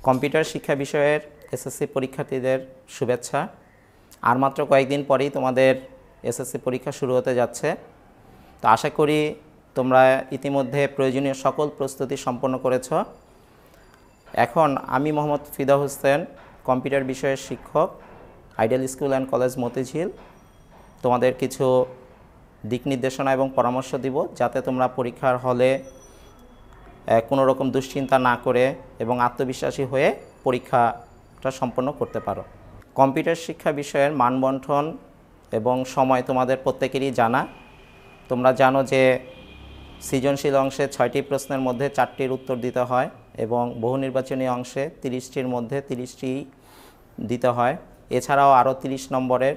Computer শিক্ষা বিষয়ের SSC পরীক্ষার্থীদের শুভেচ্ছা। আর মাত্র কয়েকদিন পরেই তোমাদের এসএসসি পরীক্ষা শুরু হতে যাচ্ছে। তো আশা করি তোমরা ইতিমধ্যে প্রয়োজনীয় সকল প্রস্তুতি সম্পন্ন করেছ। এখন আমি মোহাম্মদ ফিদা হোসেন, কম্পিউটার বিষয়ের শিক্ষক, ideal school and college Motijheel, তোমাদের কিছু দিক নির্দেশনা এবং পরামর্শ দিব যাতে তোমরা পরীক্ষার হলে কোনো রকম দুশ্চিন্তা না করে এবং আত্মবিশ্বাসী হয়ে পরীক্ষাটা সম্পন্ন করতে পারো। কম্পিউটার শিক্ষা বিষয়ের মানবন্টন এবং সময় তোমাদের প্রত্যেকেরই জানা। তোমরা জানো যে সৃজনশীল অংশে 6টি প্রশ্নের মধ্যে 4টির উত্তর দিতে হয় এবং বহু নির্বাচনী অংশে 30টির মধ্যে 30টি দিতে হয়। এছাড়াও আরও 30 নম্বরের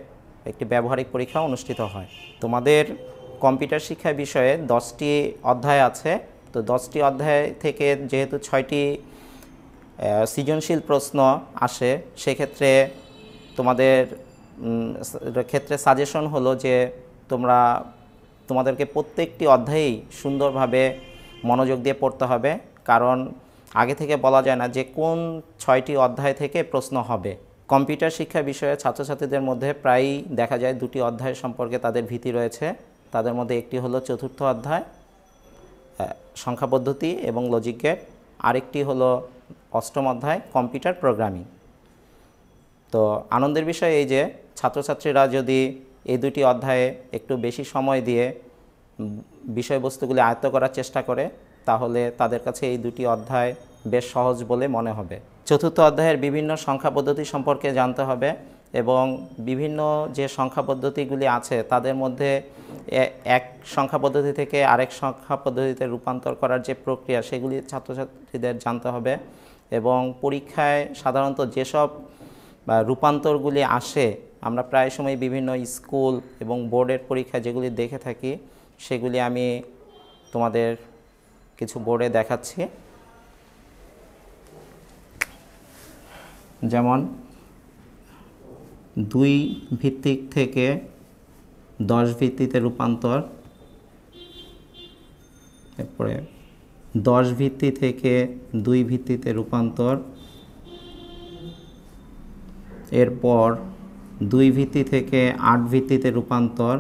একটি ব্যবহারিক পরীক্ষা অনুষ্ঠিত হয়। তোমাদের কম্পিউটার শিক্ষা বিষয়ে 10টি অধ্যায় আছে। তো 10টি অধ্যায় থেকে যেহেতু 6টি সৃজনশীল প্রশ্ন আসে, সেক্ষেত্রে তোমাদের ক্ষেত্রে সাজেশন হলো যে তোমাদেরকে প্রত্যেকটি অধ্যায়েই সুন্দরভাবে মনোযোগ দিয়ে পড়তে হবে, কারণ আগে থেকে বলা যায় না যে কোন 6টি অধ্যায় থেকে প্রশ্ন হবে। কম্পিউটার শিক্ষা বিষয়ে ছাত্রছাত্রীদের মধ্যে প্রায়ই দেখা যায় 2টি অধ্যায় সম্পর্কে তাদের ভীতি রয়েছে। তাদের মধ্যে একটি হলো 4র্থ অধ্যায় সংখ্যা পদ্ধতি এবং লজিক গেট, আরেকটি হলো 8ম অধ্যায় কম্পিউটার প্রোগ্রামিং। তো আনন্দের বিষয় এই যে ছাত্রছাত্রীরা যদি এই 2টি অধ্যায়ে একটু বেশি সময় দিয়ে বিষয়বস্তুগুলি আয়ত্ত করার চেষ্টা করে, তাহলে তাদের কাছে এই 2টি অধ্যায় বেশ সহজ বলে মনে হবে। 4র্থ অধ্যায়ের বিভিন্ন সংখ্যা পদ্ধতি সম্পর্কে জানতে হবে এবং বিভিন্ন যে সংখ্যা পদ্ধতিগুলি আছে তাদের মধ্যে এক সংখ্যা পদ্ধতি থেকে আরেক সংখ্যা পদ্ধতিতে রূপান্তর করার যে প্রক্রিয়া, সেগুলি ছাত্রছাত্রীদের জানতে হবে। এবং পরীক্ষায় সাধারণত যেসব রূপান্তরগুলি আসে, আমরা প্রায় সময় বিভিন্ন স্কুল এবং বোর্ডের পরীক্ষা যেগুলি দেখে থাকি, সেগুলি আমি তোমাদের কিছু বোর্ডে দেখাচ্ছি। যেমন 2 ভিত্তিক থেকে 10 ভিত্তিতে রূপান্তর, তারপরে 10 ভিত্তি থেকে 2 ভিত্তিতে রূপান্তর, এরপর 2 ভিত্তি থেকে 8 ভিত্তিতে রূপান্তর,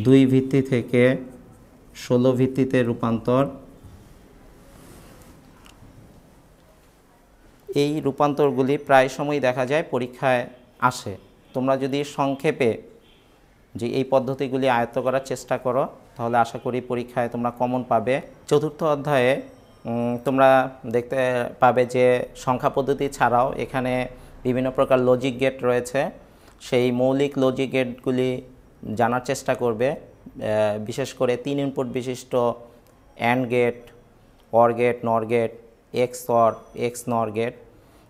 2 ভিত্তি থেকে 16 ভিত্তিতে রূপান্তর। এই রূপান্তরগুলি প্রায় সময়ই দেখা যায় পরীক্ষায় আসে। তোমরা যদি সংক্ষেপে যে এই পদ্ধতিগুলি আয়ত্ত করার চেষ্টা করো, তাহলে আশা করি পরীক্ষায় তোমরা কমন পাবে। 4র্থ অধ্যায়ে তোমরা দেখতে পাবে যে সংখ্যা পদ্ধতি ছাড়াও এখানে বিভিন্ন প্রকার লজিক গেট রয়েছে। সেই মৌলিক লজিক গেটগুলি জানার চেষ্টা করবে, বিশেষ করে 3 ইনপুট বিশিষ্ট অ্যান্ড গেট, অর গেট, নর গেট, এক্স-অর, এক্স-নর গেট,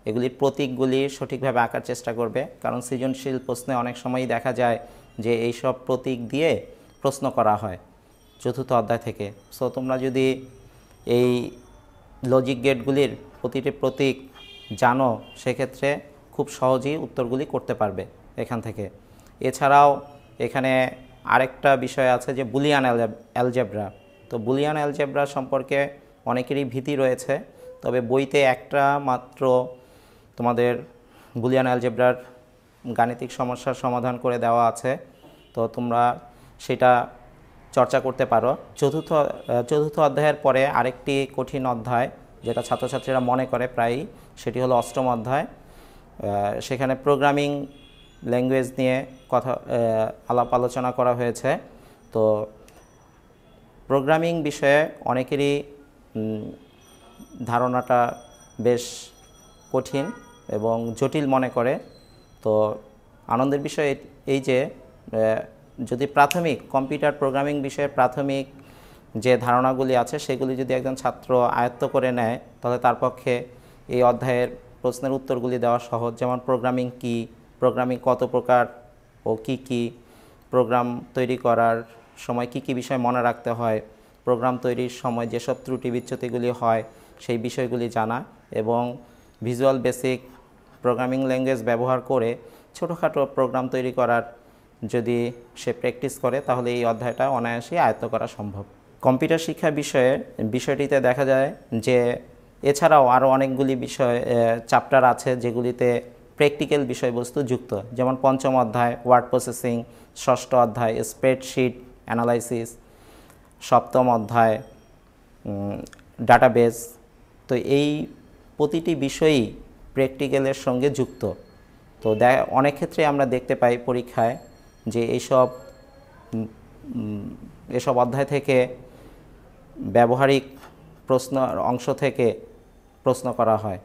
এগুলির প্রতীকগুলি সঠিকভাবে আঁকার চেষ্টা করবে, কারণ সৃজনশীল প্রশ্নে অনেক সময়ই দেখা যায় যে এইসব প্রতীক দিয়ে প্রশ্ন করা হয় 4র্থ অধ্যায় থেকে। সো তোমরা যদি এই লজিক গেটগুলির প্রতিটি প্রতীক জানো, সেক্ষেত্রে খুব সহজেই উত্তরগুলি করতে পারবে এখান থেকে। এছাড়াও এখানে আরেকটা বিষয় আছে যে বুলিয়ান অ্যালজেব্রা। তো বুলিয়ান অ্যালজেব্রা সম্পর্কে অনেকেরই ভীতি রয়েছে, তবে বইতে একটা মাত্র তোমাদের বুলিয়ান অ্যালজেব্রার গাণিতিক সমস্যার সমাধান করে দেওয়া আছে। তো তোমরা সেটা চর্চা করতে পারো। 4র্থ অধ্যায়ের পরে আরেকটি কঠিন অধ্যায় যেটা ছাত্রছাত্রীরা মনে করে প্রায়ই, সেটি হলো 8ম অধ্যায়। সেখানে প্রোগ্রামিং ল্যাঙ্গুয়েজ নিয়ে আলাপ আলোচনা করা হয়েছে। তো প্রোগ্রামিং বিষয়ে অনেকেরই ধারণাটা বেশ কঠিন এবং জটিল মনে করে। তো আনন্দের বিষয় এই যে যদি প্রাথমিক কম্পিউটার প্রোগ্রামিং বিষয়ে প্রাথমিক যে ধারণাগুলি আছে সেগুলি যদি একজন ছাত্র আয়ত্ত করে নেয়, তাহলে তার পক্ষে এই অধ্যায়ের প্রশ্নের উত্তরগুলি দেওয়া সহজ। যেমন প্রোগ্রামিং কী, প্রোগ্রামিং কত প্রকার ও কি কি, প্রোগ্রাম তৈরি করার সময় কি কি বিষয় মনে রাখতে হয়, প্রোগ্রাম তৈরির সময় যেসব ত্রুটি বিচ্যুতিগুলি হয় সেই বিষয়গুলি জানা, এবং ভিজুয়াল বেসিক প্রোগ্রামিং ল্যাঙ্গুয়েজ ব্যবহার করে ছোটোখাটো প্রোগ্রাম তৈরি করার যদি সে প্র্যাকটিস করে, তাহলে এই অধ্যায়টা অনায়াসেই আয়ত্ত করা সম্ভব। কম্পিউটার শিক্ষা বিষয়টিতে দেখা যায় যে এছাড়াও আরও অনেকগুলি চ্যাপ্টার আছে যেগুলিতে প্র্যাকটিক্যাল বিষয়বস্তু যুক্ত, যেমন পঞ্চম অধ্যায় ওয়ার্ড প্রসেসিং, ষষ্ঠ অধ্যায় স্প্রেডশিট অ্যানালাইসিস, সপ্তম অধ্যায় ডাটাবেস। তো এই প্রতিটি বিষয়ই প্র্যাকটিক্যালের সঙ্গে যুক্ত। তো অনেক ক্ষেত্রে আমরা দেখতে পাই পরীক্ষায় যে এসব অধ্যায় থেকে ব্যবহারিক অংশ থেকে প্রশ্ন করা হয়।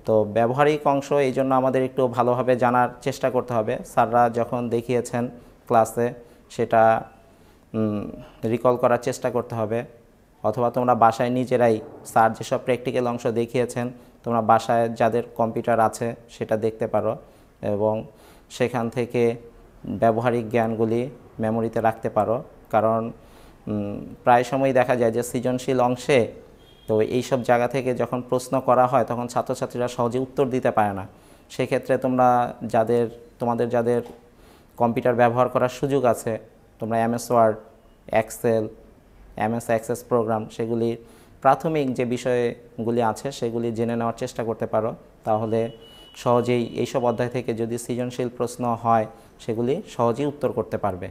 তো ব্যবহারিক অংশ এই জন্য আমাদের একটু ভালোভাবে জানার চেষ্টা করতে হবে। স্যাররা যখন দেখিয়েছেন ক্লাসে সেটা রিকল করার চেষ্টা করতে হবে, অথবা তোমরা বাসায় নিজেরাই স্যার যেসব প্র্যাকটিক্যাল অংশ দেখিয়েছেন তোমরা বাসায় যাদের কম্পিউটার আছে সেটা দেখতে পারো এবং সেখান থেকে ব্যবহারিক জ্ঞানগুলি মেমোরিতে রাখতে পারো। কারণ প্রায় সময় দেখা যায় যে সৃজনশীল অংশে তো এইসব জায়গা থেকে যখন প্রশ্ন করা হয় তখন ছাত্রছাত্রীরা সহজে উত্তর দিতে পারে না। সেক্ষেত্রে তোমাদের যাদের কম্পিউটার ব্যবহার করার সুযোগ আছে, তোমরা MS word, excel, MS access program সেগুলির প্রাথমিক যে বিষয়গুলি আছে সেগুলি জেনে নেওয়ার চেষ্টা করতে পারো। তাহলে সহজেই এইসব অধ্যায় থেকে যদি সৃজনশীল প্রশ্ন হয় সেগুলি সহজেই উত্তর করতে পারবে।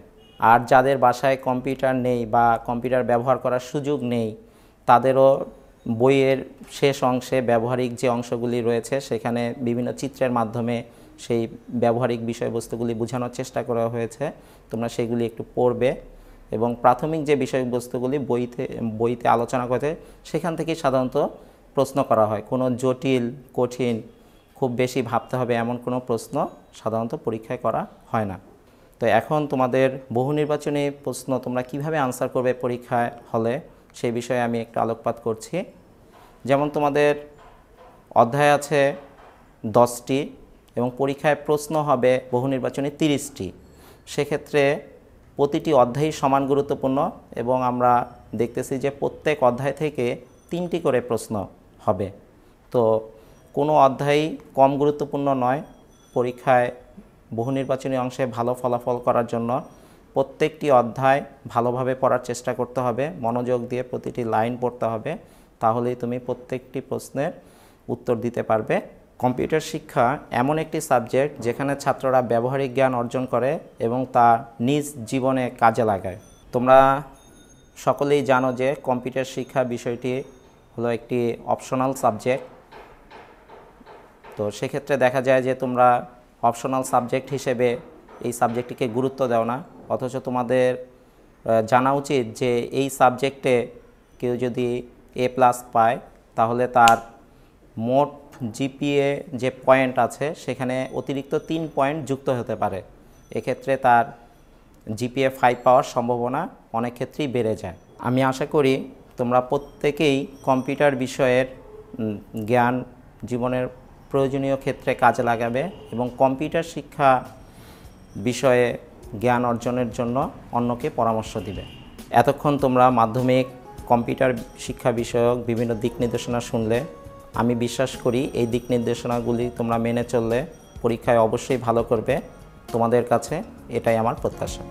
আর যাদের বাসায় কম্পিউটার নেই বা কম্পিউটার ব্যবহার করার সুযোগ নেই তাদেরও বইয়ের শেষ অংশে ব্যবহারিক যে অংশগুলি রয়েছে সেখানে বিভিন্ন চিত্রের মাধ্যমে সেই ব্যবহারিক বিষয়বস্তুগুলি বোঝানোর চেষ্টা করা হয়েছে। তোমরা সেগুলি একটু পড়বে এবং প্রাথমিক যে বিষয়বস্তুগুলি বইতে আলোচনা করে সেখান থেকেই সাধারণত প্রশ্ন করা হয়। কোনো জটিল, কঠিন, খুব বেশি ভাবতে হবে এমন কোনো প্রশ্ন সাধারণত পরীক্ষায় করা হয় না। তো এখন তোমাদের বহু নির্বাচনী প্রশ্ন তোমরা কিভাবে আনসার করবে পরীক্ষায় হলে সেই বিষয়ে আমি একটু আলোকপাত করছি। যেমন তোমাদের অধ্যায় আছে 10টি এবং পরীক্ষায় প্রশ্ন হবে বহু নির্বাচনী 30টি। সেক্ষেত্রে প্রতিটি অধ্যায়ই সমান গুরুত্বপূর্ণ এবং আমরা দেখতেছি যে প্রত্যেক অধ্যায় থেকে 3টি করে প্রশ্ন হবে। তো কোনো অধ্যায়ই কম গুরুত্বপূর্ণ নয়। পরীক্ষায় বহু নির্বাচনী অংশে ভালো ফলাফল করার জন্য প্রত্যেকটি অধ্যায় ভালোভাবে পড়ার চেষ্টা করতে হবে, মনোযোগ দিয়ে প্রতিটি লাইন পড়তে হবে, তাহলেই তুমি প্রত্যেকটি প্রশ্নের উত্তর দিতে পারবে। কম্পিউটার শিক্ষা এমন একটি সাবজেক্ট যেখানে ছাত্ররা ব্যবহারিক জ্ঞান অর্জন করে এবং তা নিজ জীবনে কাজে লাগায়। তোমরা সকলেই জানো যে কম্পিউটার শিক্ষা বিষয়টি হলো একটি অপশনাল সাবজেক্ট। তো সেক্ষেত্রে দেখা যায় যে তোমরা অপশনাল সাবজেক্ট হিসেবে এই সাবজেক্টটিকে গুরুত্ব দাও না, অথচ তোমাদের জানা উচিত যে এই সাবজেক্টে কেউ যদি A+ পায় তাহলে তার মোট GPA যে পয়েন্ট আছে সেখানে অতিরিক্ত 3 পয়েন্ট যুক্ত হতে পারে। এক্ষেত্রে তার GPA 5 পাওয়ার সম্ভাবনা অনেক ক্ষেত্রেই বেড়ে যায়। আমি আশা করি তোমরা প্রত্যেকেই কম্পিউটার বিষয়ের জ্ঞান জীবনের প্রয়োজনীয় ক্ষেত্রে কাজে লাগাবে এবং কম্পিউটার শিক্ষা বিষয়ে জ্ঞান অর্জনের জন্য অন্যকে পরামর্শ দিবে। এতক্ষণ তোমরা মাধ্যমিক কম্পিউটার শিক্ষা বিষয়ক বিভিন্ন দিক নির্দেশনা শুনলে। আমি বিশ্বাস করি এই দিক নির্দেশনাগুলি তোমরা মেনে চললে পরীক্ষায় অবশ্যই ভালো করবে। তোমাদের কাছে এটাই আমার প্রত্যাশা।